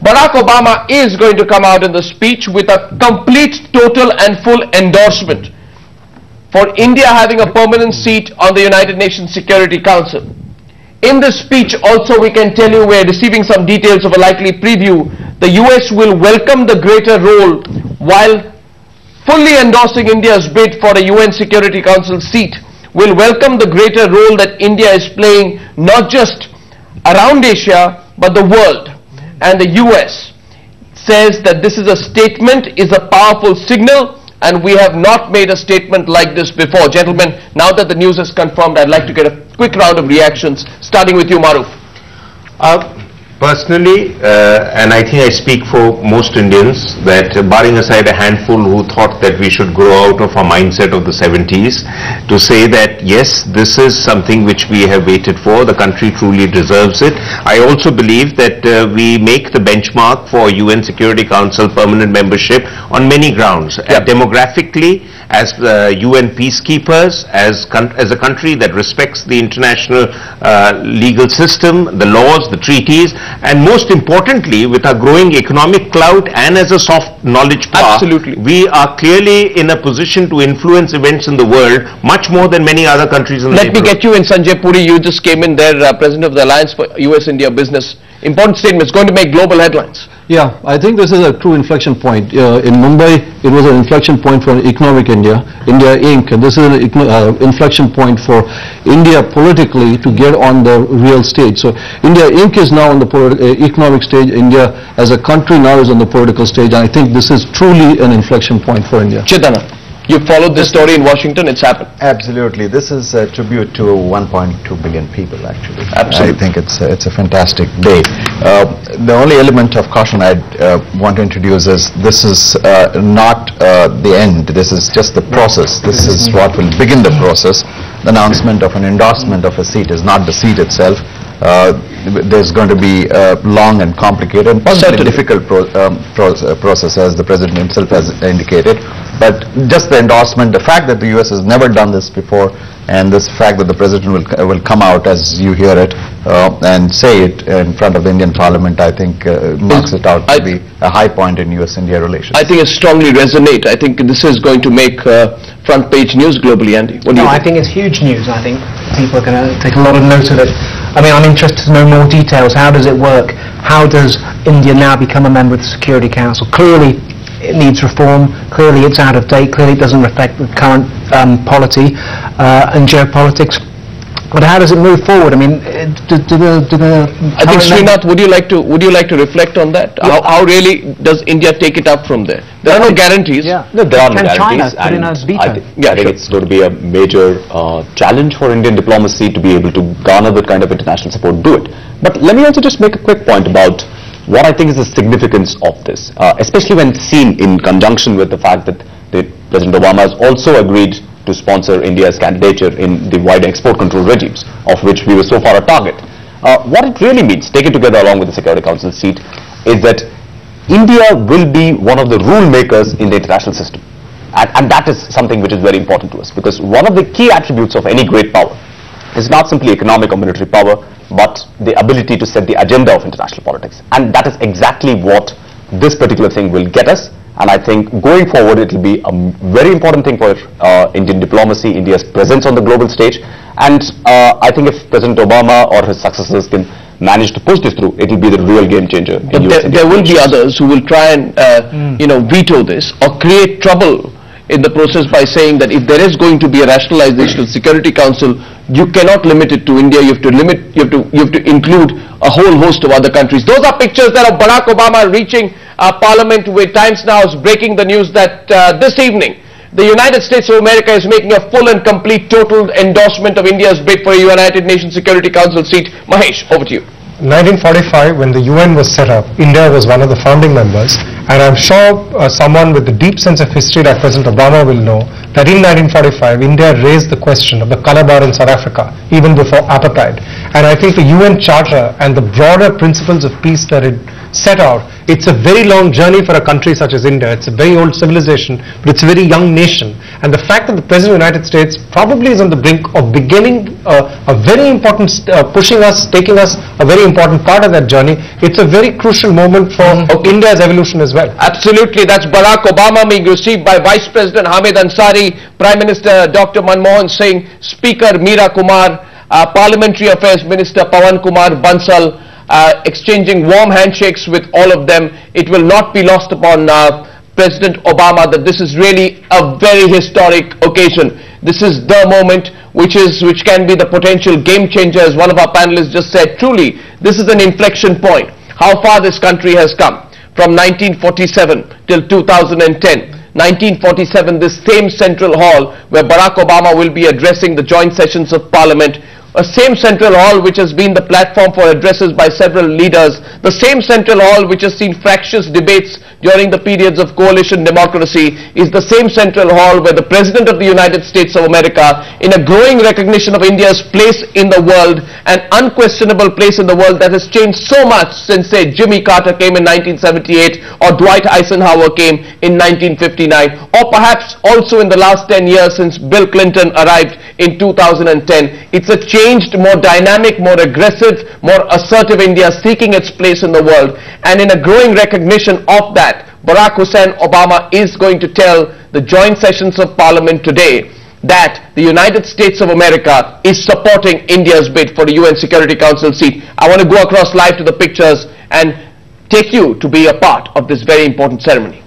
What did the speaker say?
Barack Obama is going to come out in the speech with a complete, total and full endorsement for India having a permanent seat on the United Nations Security Council. In this speech also we can tell you, we are receiving some details of a likely preview. The US will welcome the greater role while fully endorsing India's bid for a UN Security Council seat. Will welcome the greater role that India is playing not just around Asia but the world. And the US says that this is a statement, is a powerful signal, and we have not made a statement like this before. Gentlemen, now that the news is confirmed, I'd like to get a quick round of reactions, starting with you, Maruf. Personally, and I think I speak for most Indians, that barring aside a handful who thought that we should grow out of our mindset of the 70s, to say that yes, this is something which we have waited for, the country truly deserves it. I also believe that we make the benchmark for UN Security Council permanent membership on many grounds. Yep. Demographically, as UN peacekeepers, as a country that respects the international legal system, the laws, the treaties, and most importantly, with our growing economic clout and as a soft knowledge power, absolutely, we are clearly in a position to influence events in the world much more than many other countries in the Let me get you in, Sanjay Puri. You just came in there, President of the Alliance for US-India Business. Important statement. It's going to make global headlines. Yeah, I think this is a true inflection point. In Mumbai, it was an inflection point for economic India, India Inc. And this is an inflection point for India politically to get on the real stage. So India Inc. is now on the economic stage. India as a country now is on the political stage. And I think this is truly an inflection point for India. Chaitanya, you followed this story in Washington. It's happened. Absolutely. This is a tribute to 1.2 billion people, actually. Absolutely. I think it's a fantastic day. The only element of caution I'd want to introduce is this is not the end. This is just the process. This is what will begin the process. The announcement of an endorsement of a seat is not the seat itself. There's going to be a long and complicated and possibly difficult process, as the President himself has indicated. But just the endorsement, the fact that the US has never done this before, and this fact that the President will come out, as you hear it, and say it in front of the Indian Parliament, I think marks it out to be a high point in US-India relations. I think it strongly resonates. I think this is going to make front page news globally, Andy. What do you think? I think it's huge news. I think people are going to take a lot of note of it. I mean, I'm interested to know more details. How does it work? How does India now become a member of the Security Council? Clearly, it needs reform. Clearly, it's out of date. Clearly, it doesn't reflect the current polity and geopolitics. But how does it move forward? I mean, I think Srinath, would you like to reflect on that? Yeah. How really does India take it up from there? There are no guarantees. Yeah. No, there are no guarantees. China put in a veto? I think it's going to be a major challenge for Indian diplomacy to be able to garner that kind of international support, do it. But let me also just make a quick point about what I think is the significance of this, especially when seen in conjunction with the fact that President Obama has also agreed to sponsor India's candidature in the wider export control regimes, of which we were so far a target. What it really means, taken together along with the Security Council seat, is that India will be one of the rule makers in the international system. And that is something which is very important to us, because one of the key attributes of any great power is not simply economic or military power, but the ability to set the agenda of international politics. And that is exactly what this particular thing will get us. And I think going forward, it will be a very important thing for Indian diplomacy, India's presence on the global stage. And I think if President Obama or his successors can manage to push this through, it will be the real game changer. But there will be others who will try and veto this or create trouble in the process by saying that if there is going to be a rationalization of the Security Council, you cannot limit it to India. You have to include a whole host of other countries. Those are pictures that of Barack Obama reaching Parliament, where Times Now is breaking the news that this evening the United States of America is making a full and complete total endorsement of India's bid for a United Nations Security Council seat. Mahesh, over to you. 1945, when the UN was set up, India was one of the founding members, and I'm sure someone with a deep sense of history like President Obama will know that in 1945 India raised the question of the color bar in South Africa even before apartheid. And I think the UN Charter and the broader principles of peace that it set out, it's a very long journey for a country such as India. It's a very old civilization, but it's a very young nation. And the fact that the President of the United States probably is on the brink of beginning a very important, pushing us, taking us a very important part of that journey, it's a very crucial moment for India's evolution as well. Absolutely. That's Barack Obama being received by Vice President Hamid Ansari, Prime Minister Dr. Manmohan Singh, Speaker Meera Kumar, Parliamentary Affairs Minister Pawan Kumar Bansal, exchanging warm handshakes with all of them. It will not be lost upon President Obama that this is really a very historic occasion. This is the moment which can be the potential game changer, as one of our panelists just said. Truly, this is an inflection point. How far this country has come from 1947 till 2010. 1947, this same Central Hall where Barack Obama will be addressing the joint sessions of Parliament, a same Central Hall which has been the platform for addresses by several leaders, the same Central Hall which has seen fractious debates during the periods of coalition democracy, is the same Central Hall where the President of the United States of America, in a growing recognition of India's place in the world, an unquestionable place in the world that has changed so much since, say, Jimmy Carter came in 1978 or Dwight Eisenhower came in 1959, or perhaps also in the last 10 years since Bill Clinton arrived in 2010. It's a changed, more dynamic, more aggressive, more assertive India seeking its place in the world. And in a growing recognition of that, Barack Hussein Obama is going to tell the joint sessions of Parliament today that the United States of America is supporting India's bid for the UN Security Council seat. I want to go across live to the pictures and take you to be a part of this very important ceremony.